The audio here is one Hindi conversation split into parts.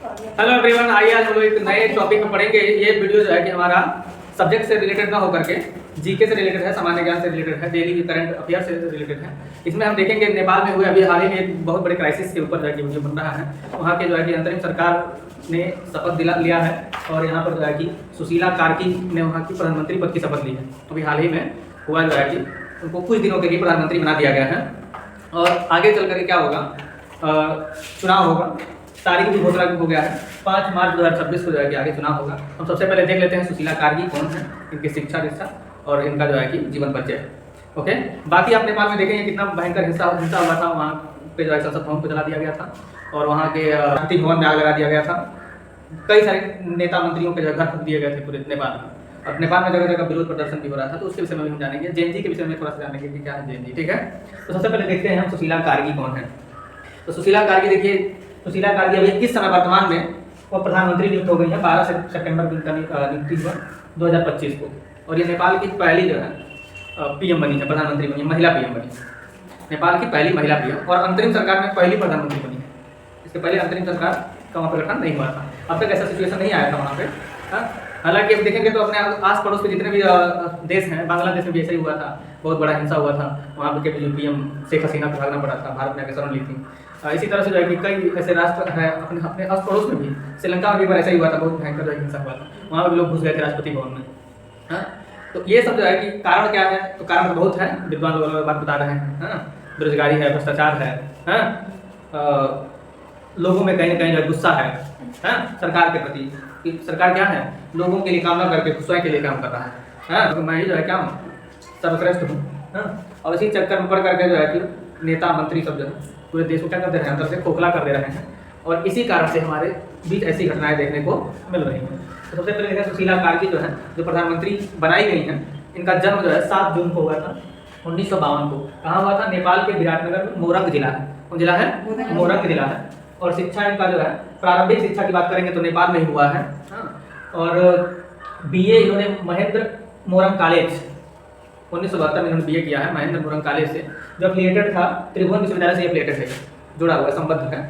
हेलो एवरीवन, आइए आज हम लोग एक नए टॉपिक में पढ़ेंगे। ये वीडियो जो है कि हमारा सब्जेक्ट से रिलेटेड ना होकर के जीके से रिलेटेड है, सामान्य ज्ञान से रिलेटेड है, डेली करंट अफेयर से रिलेटेड है। इसमें हम देखेंगे नेपाल में हुए अभी हाल ही में एक बहुत बड़े क्राइसिस के ऊपर जो है कि वीडियो बन रहा है। वहाँ के जो है कि अंतरिम सरकार ने शपथ लिया है और यहाँ पर जो है कि सुशीला कार्की ने वहाँ की प्रधानमंत्री पद की शपथ ली है। अभी हाल ही में हुआ जो है कि उनको कुछ दिनों के लिए प्रधानमंत्री बना दिया गया है और आगे चल करके क्या होगा, चुनाव होगा। तारीख भी घोषणा हो गया है, 5 मार्च 2026 को जो है कि आगे चुनाव होगा। हम सबसे पहले देख लेते हैं सुशीला कार्की कौन है, इनकी शिक्षा दीक्षा और इनका जो है कि जीवन परिचय। ओके, बाकी आप नेपाल में देखेंगे कितना भयंकर हिंसा हुआ था। वहाँ पे जो है संसद भवन को जला दिया गया था और वहाँ के राष्ट्रपति भवन में आग लगा दिया गया था। कई सारे नेता मंत्रियों के जो घर फूक दिए गए थे पूरे नेपाल में। और नेपाल में जगह जगह विरोध प्रदर्शन भी हो रहा था, तो उसके विषय में भी हम जानेंगे। जेएनजी के विषय में थोड़ा सा जानेंगे कि क्या है जेएनजी। ठीक है, तो सबसे पहले देखते हैं हम सुशीला कार्की कौन है। तो सुशीला कार्की देखिए, सुशीला कार्की अभी इस समय वर्तमान में वो प्रधानमंत्री नियुक्त हो गई है। 12 सितंबर को नियुक्ति हुआ 2025 को। और ये नेपाल की पहली जो है पीएम बनी है, प्रधानमंत्री बनी है, महिला पीएम बनी है। नेपाल की पहली महिला पीएम और अंतरिम सरकार में पहली प्रधानमंत्री बनी है। इसके पहले अंतरिम सरकार का वहाँ पर गठन नहीं हुआ था, अब तक ऐसा सिचुएशन नहीं आया था वहाँ पे। हालांकि अब देखेंगे तो अपने आस पड़ोस के जितने भी देश हैं, बांग्लादेश में भी ऐसा ही हुआ था, बहुत बड़ा हिंसा हुआ था। वहाँ पे जो पीएम शेख हसीना को भागना पड़ा था, भारत ने आगे शरण ली थी। इसी तरह से जो है कि कई ऐसे राष्ट्र हैं अपने आस पड़ोस में भी। श्रीलंका में भी बार ऐसा ही हुआ था, बहुत भयंकर जो है हिंसा हुआ था, वहाँ पर भी लोग घुस गए थे राष्ट्रपति भवन में। हाँ, तो ये सब जो है कि कारण क्या है, तो कारण तो बहुत है, विद्वान लोग बात बता रहे हैं। हाँ, बेरोजगारी है, भ्रष्टाचार है, हाँ, लोगों में कहीं ना कहीं जो है गुस्सा है, हाँ, सरकार के प्रति कि सरकार क्या है, लोगों के लिए काम ना करके स्वयं के लिए काम कर रहा है। हाँ, तो मैं ही जो है क्या हूँ, सर्वश्रेष्ठ हूँ। हाँ, और इसी चक्कर में पड़ करके जो है कि नेता मंत्री सब जो है पूरे देश को क्या कर दे रहे हैं, अंदर से खोखला कर दे रहे हैं। और इसी कारण से हमारे बीच ऐसी घटनाएं देखने को मिल रही हैं। तो सबसे पहले देखिए सुशीला कार्की जो है, जो प्रधानमंत्री बनाई गई हैं, इनका जन्म जो है 7 जून को हुआ था 1952 को। कहाँ हुआ था? नेपाल के विराटनगर में, मोरंग जिला है। कौन जिला है? मोरंग जिला है। और शिक्षा इनका जो है, प्रारंभिक शिक्षा की बात करेंगे तो नेपाल में ही हुआ है। और बीए इन्होंने महेंद्र मोरंग कॉलेज 1972 में इन्होंने बीए किया है महेंद्र मोरंग कॉलेज से, जो एफिलिएटेड था त्रिभुवन विश्वविद्यालय से एफिलिएटेड है, जुड़ा हुआ है, संबद्ध है।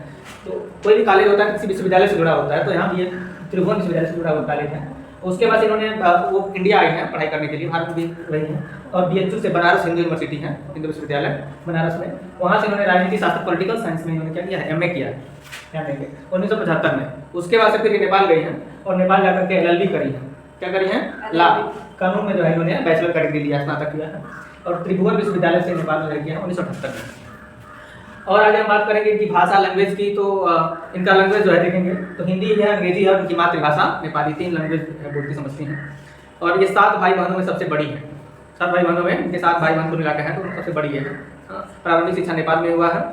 तो कोई भी कॉलेज होता है किसी विश्वविद्यालय से जुड़ा होता है, तो यहाँ भी त्रिभुवन विश्वविद्यालय से जुड़ा हुआ कॉलेज है। उसके बाद इन्होंने वो इंडिया आई हैं पढ़ाई करने के लिए, भारत में भी रही हैं। और बीएचयू से बनारस हिंदू यूनिवर्सिटी है, हिंदू विश्वविद्यालय बनारस में, वहाँ से इन्होंने राजनीति शास्त्र पॉलिटिकल साइंस में इन्होंने क्या किया है, एमए किया है 1975 में। उसके बाद से फिर ये नेपाल गई हैं और नेपाल जाकर के एलएलबी करी है। क्या करी है? लॉ, कानून में जो है इन्होंने बैचलर का डिग्री लिया, स्नातक किया है। और त्रिभुवन विश्वविद्यालय से नेपाल में किया है 1978 में। और आगे हम बात करेंगे कि भाषा लैंग्वेज की, तो इनका लैंग्वेज जो है देखेंगे तो हिंदी है, अंग्रेजी है, उनकी मातृभाषा नेपाली, 3 लैंग्वेज बोलती समझती हैं। और ये 7 भाई बहनों में सबसे बड़ी है। 7 भाई बहनों में इनके 7 भाई बहन को मिला के हैं, तो सबसे बड़ी है। प्रारंभिक शिक्षा नेपाल में हुआ है,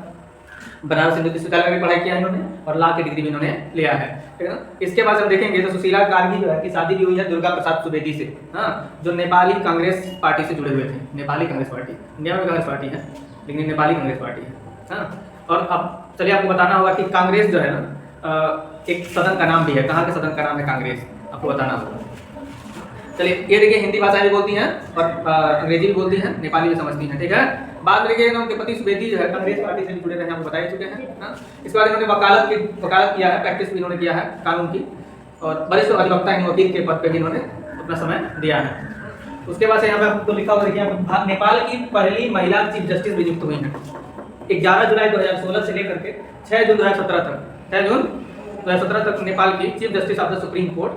बनारस हिंदू विश्वविद्यालय में भी पढ़ाई किया है इन्होंने और लॉ की डिग्री भी इन्होंने लिया है। ठीक है ना? इसके बाद हम देखेंगे तो सुशीला कार्की जो है कि शादी भी हुई है दुर्गा प्रसाद सुवेदी से, हाँ, जो नेपाली कांग्रेस पार्टी से जुड़े हुए थे। नेपाली कांग्रेस पार्टी, इंडिया में कांग्रेस पार्टी है लेकिन नेपाली कांग्रेस पार्टी है। हाँ, और अब चलिए आपको बताना होगा कि कांग्रेस जो है ना, एक सदन का नाम भी है। कहाँ के सदन का नाम है कांग्रेस, आपको बताना होगा। चलिए, ये देखिए हिंदी भाषा भी बोलती हैं और अंग्रेजी भी बोलती हैं, नेपाली भी समझती हैं। ठीक है, बाद में देखिए उनके पति सुवेदी जो है कांग्रेस पार्टी से जुड़े रहे हैं, आपको बता चुके हैं। हाँ, इसके बाद इन्होंने वकालत किया है, प्रैक्टिस भी इन्होंने किया है कानून की, और वरिष्ठ अधिवक्ता इन वकील के पद पे भी इन्होंने अपना समय दिया है। उसके बाद से यहाँ पे आपको लिखा हुआ देखिए, नेपाल की पहली महिला चीफ जस्टिस भी नियुक्त हुई हैं 11 जुलाई 2016 से लेकर के 6 जून 2017 तक। 6 जून 2017 तक नेपाल की chief justice of the supreme court,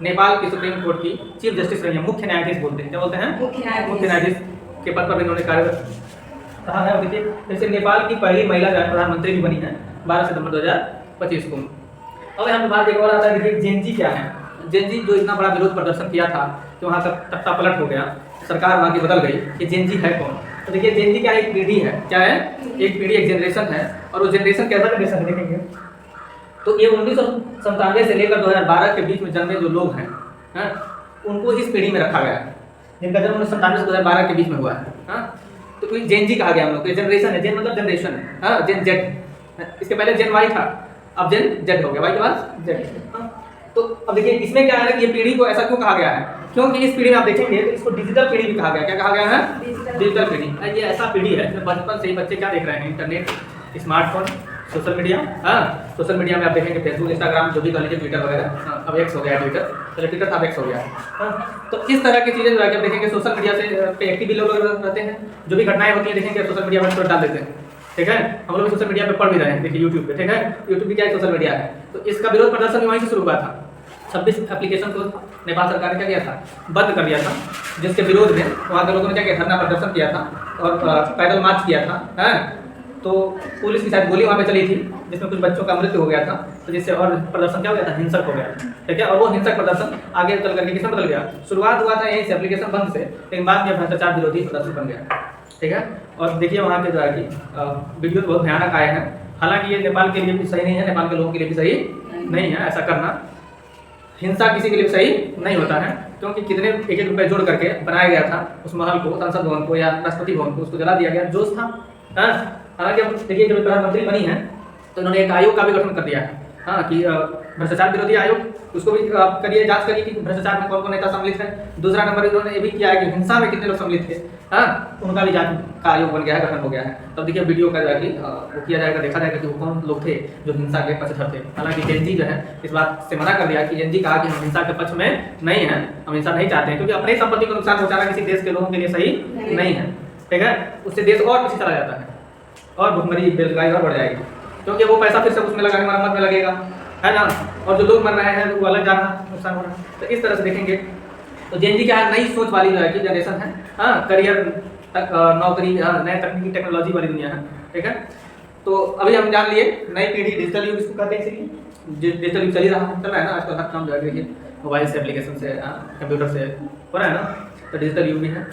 Nepal की सुप्रीम कोर्ट की चीफ जस्टिस रही है। मुख्य न्यायाधीश बोलते हैं, क्या बोलते हैं? मुख्य न्यायाधीश के पद पर इन्होंने कार्यरत कहा है। देखिए जैसे नेपाल की पहली महिला प्रधानमंत्री भी बनी है 12 सितंबर 2025 को। अब यहाँ पे बात एक और आता है, देखिए जेएनजी क्या है। जेएनजी जो इतना बड़ा विरोध प्रदर्शन किया था कि वहाँ का तख्ता पलट हो गया, सरकार वहाँ की बदल गई, कि जेएनजी है कौन। तो देखिए जेएनजी क्या एक पीढ़ी है, क्या है? एक पीढ़ी, एक जनरेशन है। और वो जनरेशन कैसा जनरेशन देखेंगे तो ये 1997 से लेकर 2012 के बीच में जन्मे जो लोग हैं, उनको इस पीढ़ी में रखा गया है, जिनका जन्म 1997 से 2012 के बीच में हुआ है। हाँ, तो जेएनजी कहा गया हम लोग। जनरेशन है, जेन मतलब जनरेशन है, हाँ, जेन जेड। इसके पहले जेन वाई था, अब जेन जेड हो गया, वाई के बाद जेड। तो अब देखिए इसमें क्या है कि ये पीढ़ी को ऐसा क्यों कहा गया है, क्योंकि इस पीढ़ी में आप देखेंगे तो इसको डिजिटल पीढ़ी भी कहा गया। क्या कहा गया है? डिजिटल पीढ़ी। ये ऐसा पीढ़ी है जिसमें बचपन से ही बच्चे क्या देख रहे हैं, इंटरनेट, स्मार्टफोन, सोशल मीडिया, हाँ, सोशल मीडिया में आप देखेंगे फेसबुक, इंस्टाग्राम, जो भी कह लीजिए, ट्विटर वगैरह, अब एक्स हो गया है ट्विटर, पहले ट्विटर था, एक्स हो गया है। हाँ, तो इस तरह की चीज़ें जो है कि आप देखेंगे सोशल मीडिया से पे एक्टिव भी लोग रहते हैं, जो भी घटनाएं होती हैं देखेंगे सोशल मीडिया पर डाल देते हैं, ठीक है। हम लोग भी सोशल मीडिया पे पढ़ भी रहे हैं, देखिए यूट्यूब पे, ठीक है। यूट्यूब भी क्या है, सोशल मीडिया है। तो इसका विरोध प्रदर्शन भी वहीं से शुरू हुआ था। 26 एप्लीकेशन को नेपाल सरकार ने क्या किया था, बंद कर दिया था, जिसके विरोध में वहाँ के लोगों ने क्या किया, धरना प्रदर्शन किया था और पैदल मार्च किया था, है। तो पुलिस की शायद गोली वहाँ पे चली थी, जिसमें कुछ बच्चों का मृत्यु हो गया था, तो जिससे और प्रदर्शन क्या हो गया था, हिंसक हो गया, ठीक है। और वो हिंसक प्रदर्शन आगे चल करके किसमें बदल गया, शुरुआत हुआ था यहीं से एप्लीकेशन बंद से, लेकिन बाद में भ्रष्टाचार विरोधी प्रदर्शन बन गया, ठीक है। और देखिए वहाँ के जो है कि वीडियो बहुत भयानक आए हैं। हालांकि ये नेपाल के लिए भी सही नहीं है, नेपाल के लोगों के लिए भी सही नहीं है ऐसा करना। हिंसा किसी के लिए सही नहीं होता है, क्योंकि कितने एक रुपए जोड़ करके बनाया गया था उस महल को, संसद भवन को या राष्ट्रपति भवन को, उसको जला दिया गया, जोश था। हालांकि अब देखिए जब प्रधानमंत्री बनी है तो उन्होंने एक आयोग का भी गठन कर दिया है, हाँ, कि भ्रष्टाचार विरोधी आयोग, उसको भी करिए, जांच करिए कि भ्रष्टाचार में कौन कौन नेता सम्मिलित है। दूसरा नंबर इन्होंने ये भी किया है कि हिंसा में कितने लोग सम्मिलित थे, हाँ, उनका भी जांच का आयोग बन गया है, गठन हो गया है। तब देखिए वीडियो का जाके वो किया जाएगा, देखा जाएगा कि वो कौन लोग थे जो हिंसा के पक्षधर थे। हालांकि जेएनजी जो है इस बात से मना कर दिया कि जेएनजी कहा कि हम हिंसा के पक्ष में नहीं है, हम हिंसा नहीं चाहते हैं, क्योंकि अपनी संपत्ति को नुकसान पहुंचाना किसी देश के लोगों के लिए सही नहीं है, ठीक है। उससे देश और पीछे चला जाता है और भुखमरी, बेरोजगारी और बढ़ जाएगी, क्योंकि वो पैसा फिर से उसमें लगाने, मरम्मत में लगेगा, है ना। और जो लोग मर रहे हैं वो अलग जा रहा है, नुकसान हो रहा है। तो इस तरह से देखेंगे तो जेएनजी क्या है, नई सोच वाली जो है कि जनरेशन है, हाँ, करियर तक, नौकरी, नए तकनीकी टेक्नोलॉजी वाली दुनिया है, ठीक है। तो अभी हम जान लिए नई पीढ़ी, डिजिटल युग इसको कहते हैं, इसीलिए डिजिटल युग चल ही रहा है, चल रहा है ना आजकल, हर काम जो है देखिए मोबाइल से, एप्लीकेशन से, कंप्यूटर से हो रहा है ना, तो डिजिटल युग भी है।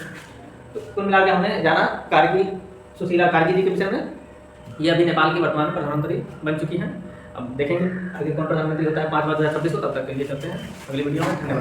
तो कुल मिला के हमने जाना कारगिल, सुशीला कारगिल जी के विषय में। ये अभी नेपाल की वर्तमान प्रधानमंत्री बन चुकी हैं। अब देखेंगे आगे कौन प्रधानमंत्री होता है 5 मार्च 2026 को, तब तक के लिए चलते हैं अगली वीडियो में। धन्यवाद।